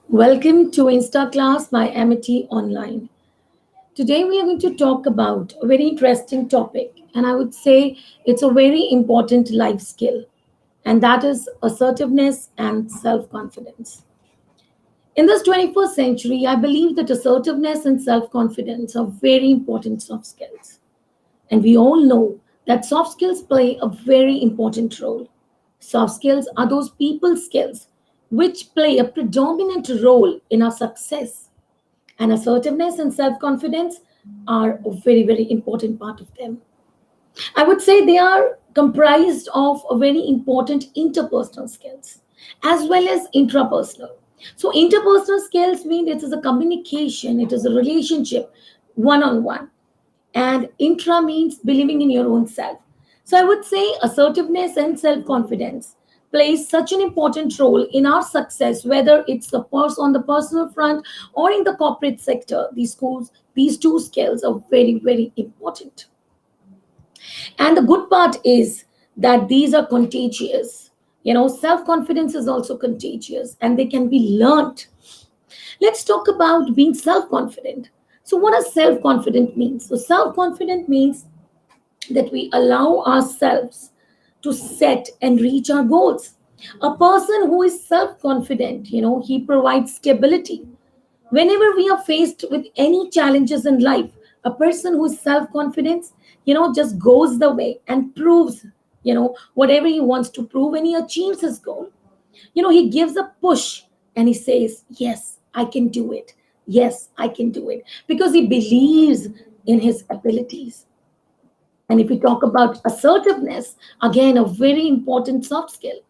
Welcome to InstaClass by Amity Online. Today we are going to talk about a very interesting topic, and I would say it's a very important life skill, and that is assertiveness and self confidence. In this 21st century, I believe that assertiveness and self confidence are very important soft skills. And we all know that soft skills play a very important role. Soft skills are those people skills which play a predominant role in our success. And assertiveness and self confidence are a very, very important part of them. I would say they are comprised of a very important interpersonal skills as well as intrapersonal. So, interpersonal skills mean it is a communication, it is a relationship one on one, and intra means believing in your own self. So I would say assertiveness and self-confidence plays such an important role in our success, whether it's on the personal front or in the corporate sector. These two skills are very, very important. And the good part is that these are contagious. Self-confidence is also contagious and they can be learned. Let's talk about being self confident. So, what does self confident mean? So, self confident means that we allow ourselves to set and reach our goals. A person who is self confident, he provides stability. Whenever we are faced with any challenges in life, a person who is self confident, just goes the way and proves, whatever he wants to prove and he achieves his goal. He gives a push and he says, yes, I can do it. Yes, I can do it, because he believes in his abilities. And if we talk about assertiveness, again, a very important soft skill.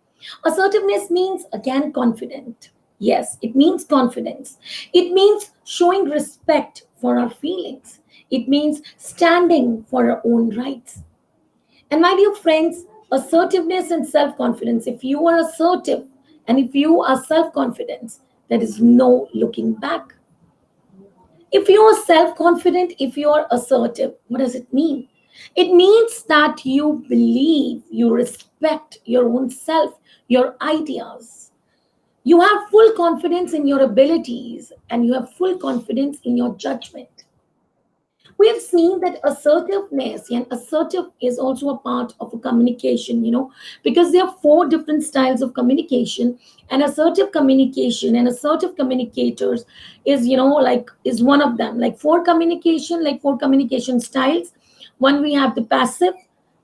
Assertiveness means, again, confident. Yes, it means confidence. It means showing respect for our feelings. It means standing for our own rights. And my dear friends, assertiveness and self confidence, if you are assertive and if you are self confident, there is no looking back. If you are self confident, if you are assertive, what does it mean? It means that you believe, you respect your own self, your ideas. You have full confidence in your abilities and you have full confidence in your judgment. We have seen that assertiveness and assertive is also a part of a communication, because there are four different styles of communication, and assertive communication and assertive communicators is, is one of them. Like four communication styles. One, we have the passive,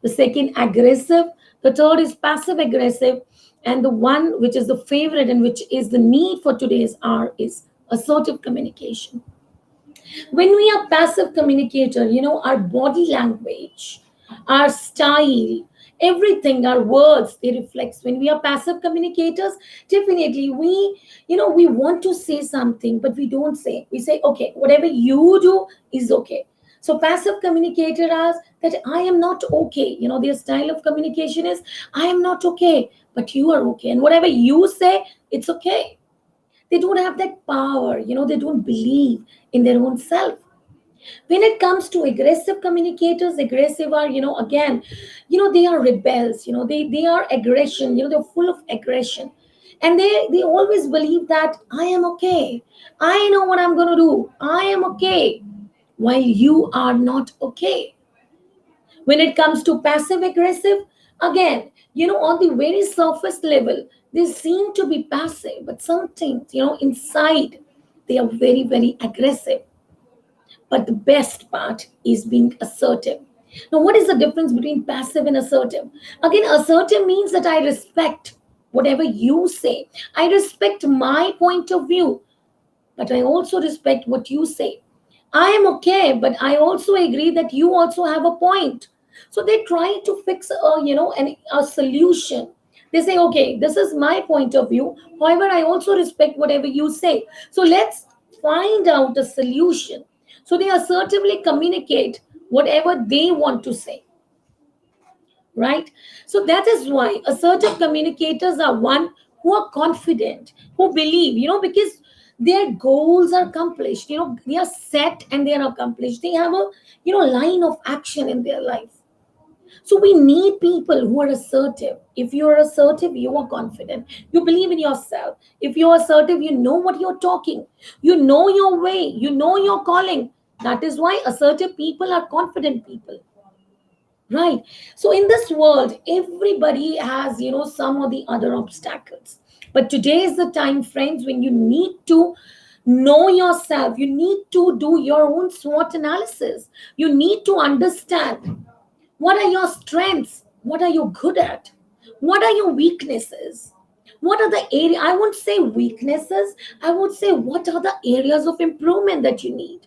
the second, aggressive, the third is passive aggressive, and the one which is the favorite and which is the need for today's hour is assertive communication. When we are passive communicator, our body language, our style, everything, our words, they reflect. When we are passive communicators, definitely we want to say something but we don't say. We say, okay, whatever you do is okay. So passive communicator asks that I am not okay. Their style of communication is I am not okay, but you are okay, and whatever you say, it's okay. They don't have that power, they don't believe in their own self. When it comes to aggressive communicators, aggressive are, again, they are rebels, they are aggression, they're full of aggression. And they always believe that I am okay. I know what I'm going to do. I am okay. While you are not okay. When it comes to passive aggressive, again, on the very surface level, they seem to be passive, but sometimes, inside, they are very, very aggressive. But the best part is being assertive. Now, what is the difference between passive and assertive? Again, assertive means that I respect whatever you say. I respect my point of view, but I also respect what you say. I am okay, but I also agree that you also have a point. So they try to fix a solution. They say, okay, this is my point of view. However, I also respect whatever you say. So let's find out a solution. So they assertively communicate whatever they want to say, right? So that is why assertive communicators are one who are confident, who believe, because their goals are accomplished, they are set and they are accomplished. They have a, line of action in their life. So we need people who are assertive. If you're assertive, you are confident. You believe in yourself. If you're assertive, you know what you're talking. You know your way. You know your calling. That is why assertive people are confident people. Right. So in this world, everybody has, some or the other obstacles. But today is the time, friends, when you need to know yourself. You need to do your own SWOT analysis. You need to understand what are your strengths, what are you good at, what are your weaknesses, what are the area. I won't say weaknesses. I would say what are the areas of improvement that you need.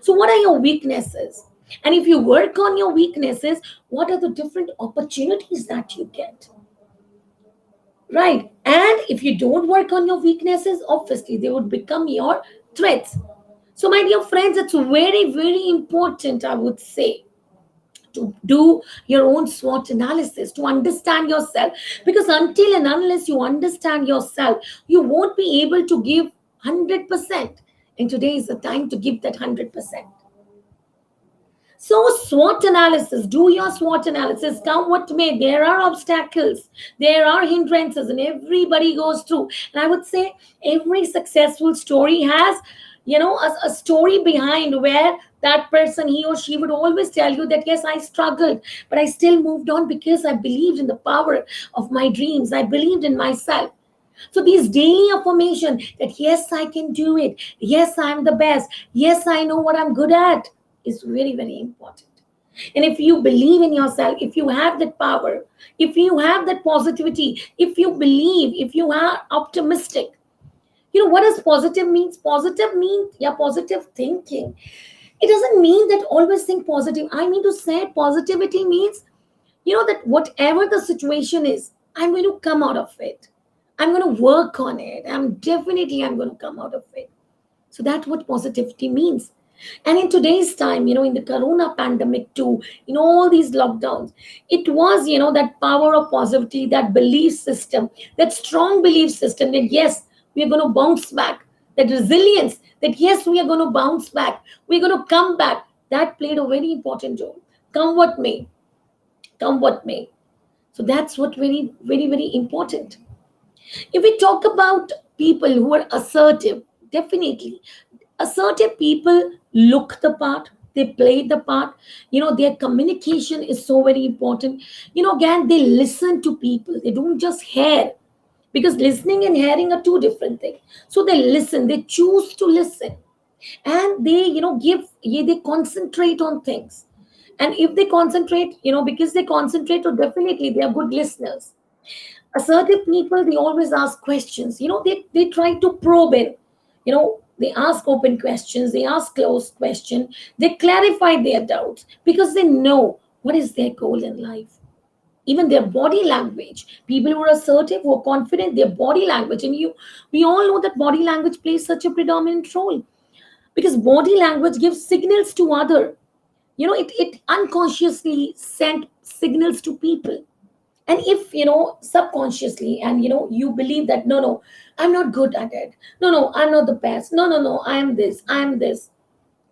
So, what are your weaknesses? And if you work on your weaknesses, what are the different opportunities that you get? Right. And if you don't work on your weaknesses, obviously they would become your threats. So, my dear friends, it's very, very important, I would say, to do your own SWOT analysis, to understand yourself. Because until and unless you understand yourself, you won't be able to give 100%. And today is the time to give that 100%. So, SWOT analysis, do your SWOT analysis, come what may. There are obstacles, there are hindrances, and everybody goes through. And I would say every successful story has, a story behind where that person, he or she, would always tell you that, yes, I struggled, but I still moved on because I believed in the power of my dreams. I believed in myself. So these daily affirmation that yes, I can do it. Yes, I'm the best. Yes, I know what I'm good at is very, very important. And if you believe in yourself, if you have that power, if you have that positivity, if you believe, if you are optimistic, what does positive means? Positive means, yeah, positive thinking. It doesn't mean that always think positive. I mean to say positivity means, that whatever the situation is, I'm going to come out of it. I'm going to work on it. I'm going to come out of it. So that's what positivity means. And in today's time, in the corona pandemic too, all these lockdowns, it was, that power of positivity, that belief system, that strong belief system that yes, we are going to bounce back, that resilience, that yes, we are going to bounce back, we're going to come back. That played a very important role. Come what may, come what may. So that's what very, very, very important. If we talk about people who are assertive, definitely assertive people look the part, they play the part. Their communication is so very important. Again, they listen to people, they don't just hear, because listening and hearing are two different things. So they listen, they choose to listen, and they, they concentrate on things. And if they concentrate, because they concentrate, so definitely they are good listeners. Assertive people, they always ask questions. They try to probe in. They ask open questions, they ask closed questions, they clarify their doubts because they know what is their goal in life. Even their body language, people who are assertive, who are confident, their body language, and we all know that body language plays such a predominant role, because body language gives signals to other. It unconsciously sent signals to people. And if subconsciously, and you believe that no, I'm not good at it, no, I'm not the best, no, I am this,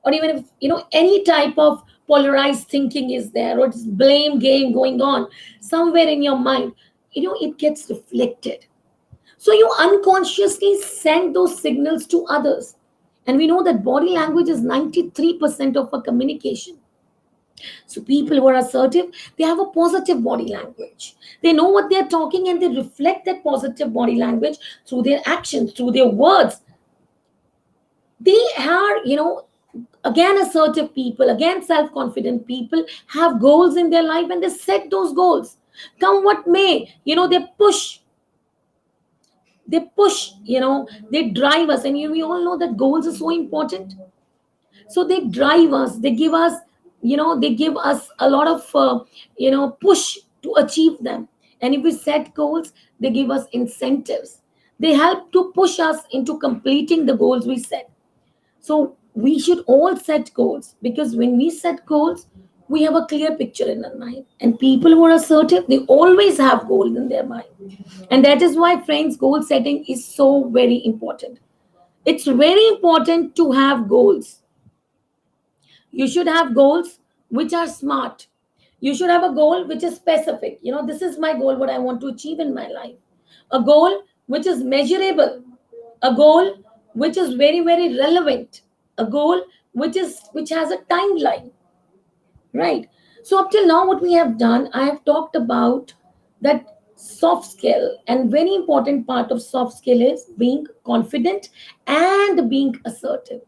or even if any type of polarized thinking is there, or it's blame game going on somewhere in your mind, it gets reflected. So you unconsciously send those signals to others. And we know that body language is 93% of our communication. So people who are assertive, they have a positive body language. They know what they're talking, and they reflect that positive body language through their actions, through their words. They are, again, assertive people, again, self-confident people have goals in their life, and they set those goals. Come what may, they push, they drive us. And we all know that goals are so important. So they drive us, they give us a lot of push to achieve them. And if we set goals, they give us incentives, they help to push us into completing the goals we set. So we should all set goals, because when we set goals, we have a clear picture in our mind. And people who are assertive, they always have goals in their mind. And that is why, friends, goal setting is so very important. It's very important to have goals. You should have goals which are smart. You should have a goal which is specific. This is my goal, what I want to achieve in my life. A goal which is measurable, a goal which is very, very relevant, a goal which has a timeline, right? So up till now, what we have done, I have talked about that soft skill, and very important part of soft skill is being confident and being assertive.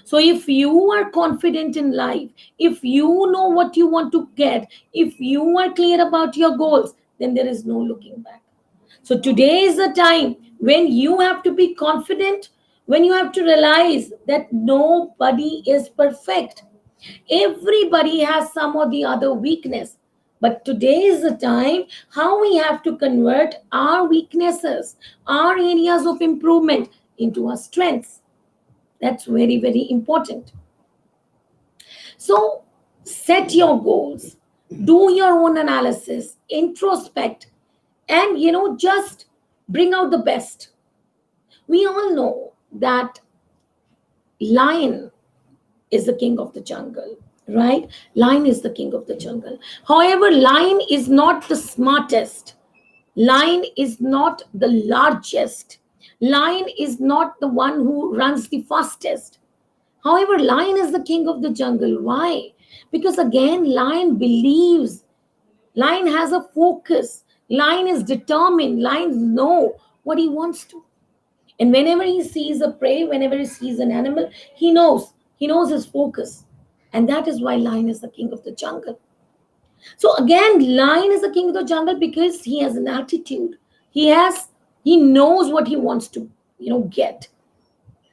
So if you are confident in life, if you know what you want to get, if you are clear about your goals, then there is no looking back. So today is the time when you have to be confident, when you have to realize that nobody is perfect. Everybody has some or the other weakness. But today is the time how we have to convert our weaknesses, our areas of improvement into our strengths. That's very, very important. So set your goals, do your own analysis, introspect, and just bring out the best. We all know that lion is the king of the jungle, right? Lion is the king of the jungle. However, lion is not the smartest. Lion is not the largest. Lion is not the one who runs the fastest. However, lion is the king of the jungle. Why? Because again, lion believes. Lion has a focus. Lion is determined. Lion know what he wants to. And whenever he sees a prey, whenever he sees an animal, he knows. He knows his focus. And that is why lion is the king of the jungle. So again, lion is the king of the jungle because he has an attitude. He knows what he wants to, get.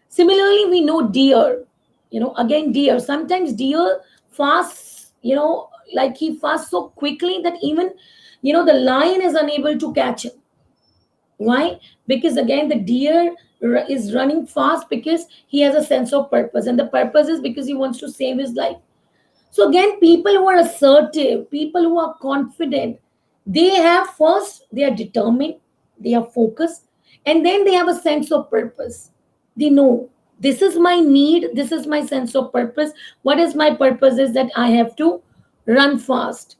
Similarly, we know deer. Again, deer. Sometimes deer fasts, like he fasts so quickly that even, the lion is unable to catch him. Why? Because again, the deer is running fast because he has a sense of purpose. And the purpose is because he wants to save his life. So again, people who are assertive, people who are confident, they are determined, they are focused, and then they have a sense of purpose. They know this is my need, this is my sense of purpose. What is my purpose is that I have to run fast.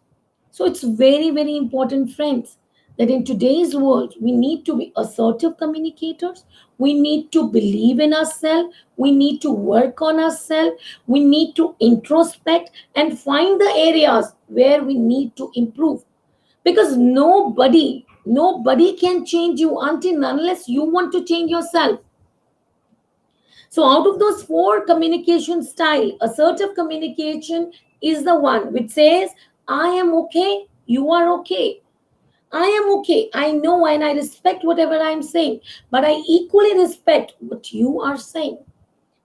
So it's very, very important, friends, that in today's world, we need to be assertive communicators. We need to believe in ourselves. We need to work on ourselves. We need to introspect and find the areas where we need to improve. Because nobody can change you until unless you want to change yourself. So out of those four communication style, assertive communication is the one which says, I am okay, you are okay. I am okay. I know and I respect whatever I'm saying, but I equally respect what you are saying.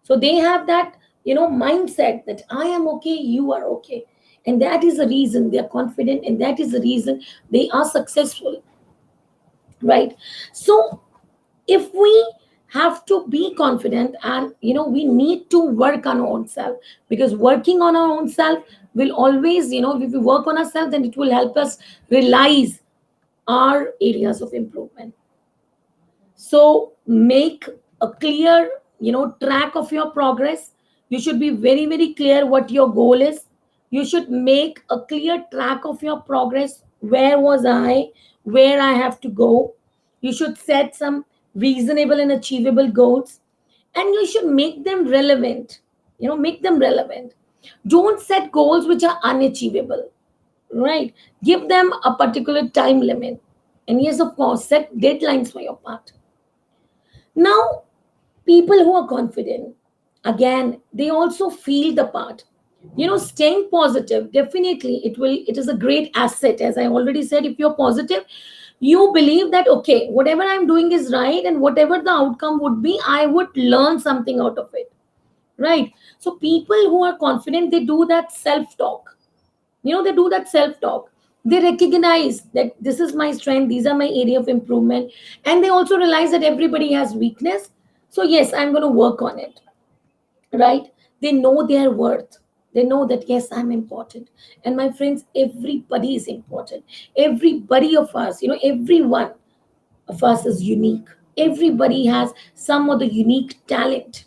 So they have that, mindset that I am okay, you are okay. And that is the reason they are confident, and that is the reason they are successful. Right? So if we have to be confident, and we need to work on our own self, because working on our own self will always, if we work on ourselves, then it will help us realize our areas of improvement. So make a clear, track of your progress. You should be very, very clear what your goal is. You should make a clear track of your progress. Where was I? Where I have to go? You should set some reasonable and achievable goals, and you should make them relevant. Make them relevant. Don't set goals which are unachievable, right? Give them a particular time limit. And yes, of course, set deadlines for your part. Now, people who are confident, again, they also feel the part. Staying positive, definitely it is a great asset. As I already said, if you're positive, you believe that, okay, whatever I'm doing is right, and whatever the outcome would be, I would learn something out of it. Right? So people who are confident, they do that self-talk. They do that self-talk. They recognize that this is my strength, these are my area of improvement, and they also realize that everybody has weakness. So yes, I'm going to work on it, right? They know their worth. They know that yes, I'm important. And my friends, everybody is important. Everybody of us, every one of us is unique. Everybody has some of the unique talent,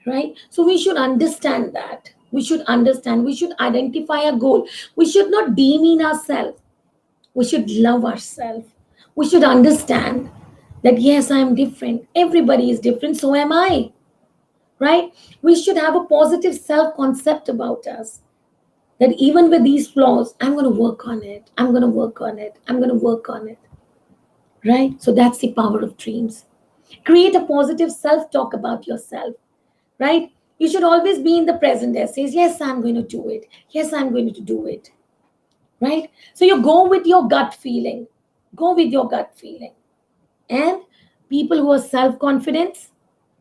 right? So we should understand that. We should understand. We should identify a goal. We should not demean ourselves. We should love ourselves. We should understand that yes, I am different. Everybody is different. So am I. Right? We should have a positive self concept about us. That even with these flaws, I'm going to work on it. I'm going to work on it. I'm going to work on it. Right? So that's the power of dreams. Create a positive self talk about yourself. Right? You should always be in the present that says, yes, I'm going to do it. Yes, I'm going to do it. Right? So you go with your gut feeling. Go with your gut feeling. And people who are self confident,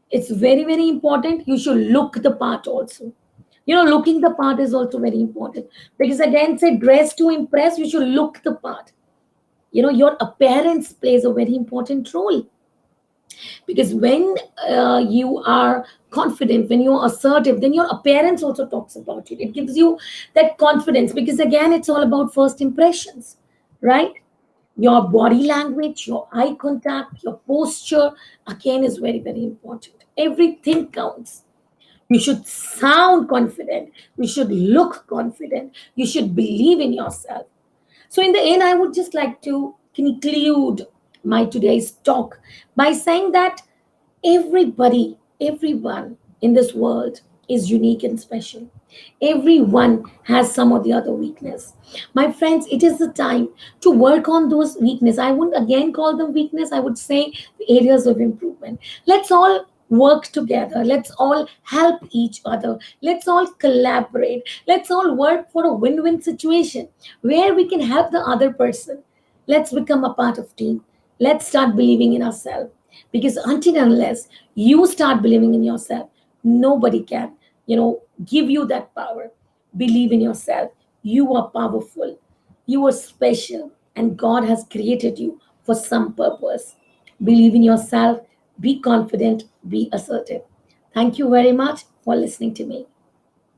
it's very, very important. You should look the part also. Looking the part is also very important because again, say dress to impress, you should look the part. Your appearance plays a very important role because when you are confident, when you're assertive, then your appearance also talks about it. It gives you that confidence because again, it's all about first impressions, right? Your body language, your eye contact, your posture, again, is very, very important. Everything counts. You should sound confident. You should look confident. You should believe in yourself. So, in the end, I would just like to conclude my today's talk by saying that everyone in this world is unique and special. Everyone has some or the other weakness. My friends, it is the time to work on those weakness. I wouldn't again call them weakness. I would say areas of improvement. Let's all work together. Let's all help each other. Let's all collaborate. Let's all work for a win-win situation where we can help the other person. Let's become a part of team. Let's start believing in ourselves. Because until and unless you start believing in yourself, nobody can, give you that power. Believe in yourself. You are powerful. You are special. And God has created you for some purpose. Believe in yourself. Be confident. Be assertive. Thank you very much for listening to me.